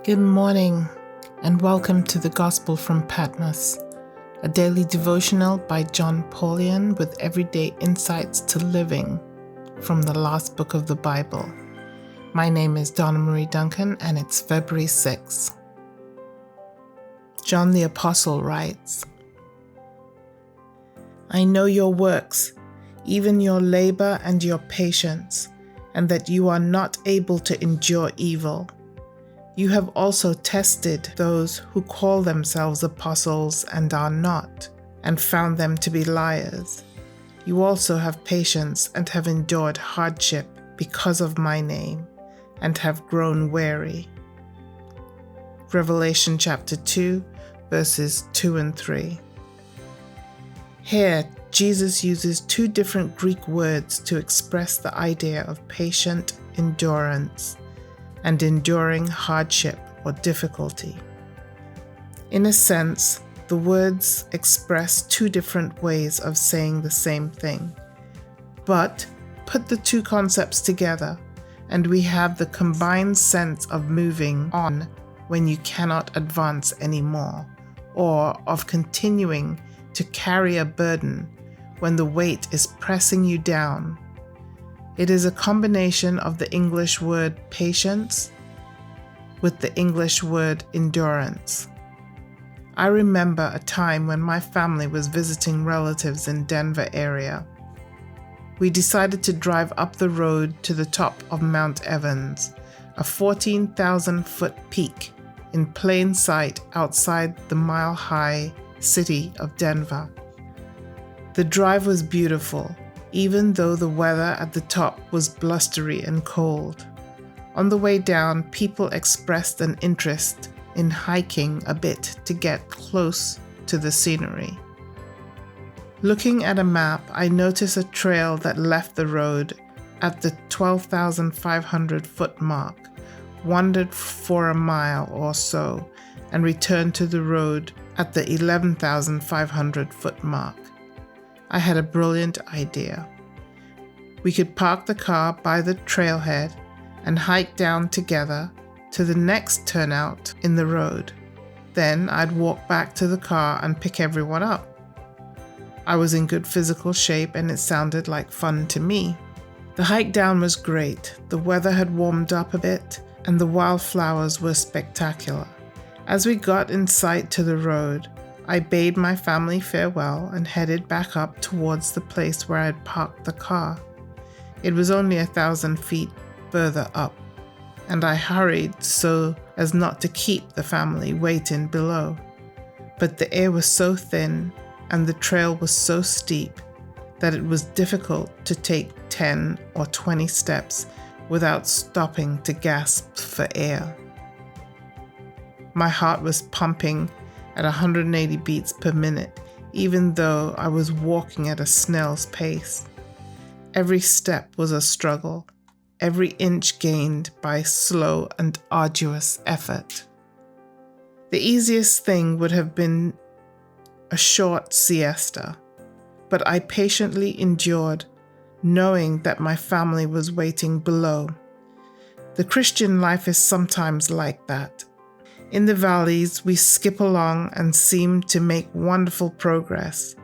Good morning, and welcome to the Gospel from Patmos, a daily devotional by John Paulian with everyday insights to living from the last book of the Bible. My name is Donna Marie Duncan, and it's February 6. John the Apostle writes, I know your works, even your labor and your patience, and that you are not able to endure evil. You have also tested those who call themselves apostles and are not, and found them to be liars. You also have patience and have endured hardship because of my name, and have grown weary. Revelation chapter 2, verses 2 and 3. Here, Jesus uses two different Greek words to express the idea of patient endurance and enduring hardship or difficulty. In a sense, the words express two different ways of saying the same thing. But put the two concepts together, and we have the combined sense of moving on when you cannot advance anymore, or of continuing to carry a burden when the weight is pressing you down. It is a combination of the English word patience with the English word endurance. I remember a time when my family was visiting relatives in Denver area. We decided to drive up the road to the top of Mount Evans, a 14,000-foot peak in plain sight outside the mile-high city of Denver. The drive was beautiful, even though the weather at the top was blustery and cold. On the way down, people expressed an interest in hiking a bit to get close to the scenery. Looking at a map, I noticed a trail that left the road at the 12,500-foot mark, wandered for a mile or so, and returned to the road at the 11,500-foot mark. I had a brilliant idea. We could park the car by the trailhead and hike down together to the next turnout in the road. Then I'd walk back to the car and pick everyone up. I was in good physical shape and it sounded like fun to me. The hike down was great. The weather had warmed up a bit and the wildflowers were spectacular. As we got in sight to the road, I bade my family farewell and headed back up towards the place where I'd parked the car. It was only 1,000 feet further up, and I hurried so as not to keep the family waiting below. But the air was so thin and the trail was so steep that it was difficult to take 10 or 20 steps without stopping to gasp for air. My heart was pumping at 180 beats per minute, even though I was walking at a snail's pace. Every step was a struggle, every inch gained by slow and arduous effort. The easiest thing would have been a short siesta, but I patiently endured, knowing that my family was waiting below. The Christian life is sometimes like that. In the valleys, we skip along and seem to make wonderful progress.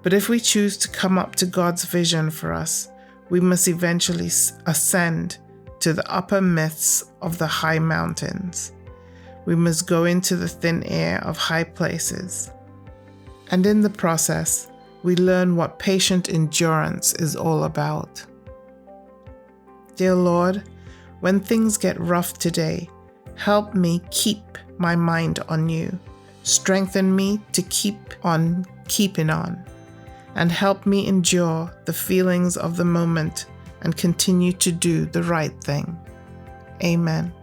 But if we choose to come up to God's vision for us, we must eventually ascend to the upper midst of the high mountains. We must go into the thin air of high places. And in the process, we learn what patient endurance is all about. Dear Lord, when things get rough today, help me keep my mind on you. Strengthen me to keep on keeping on. And help me endure the feelings of the moment and continue to do the right thing. Amen.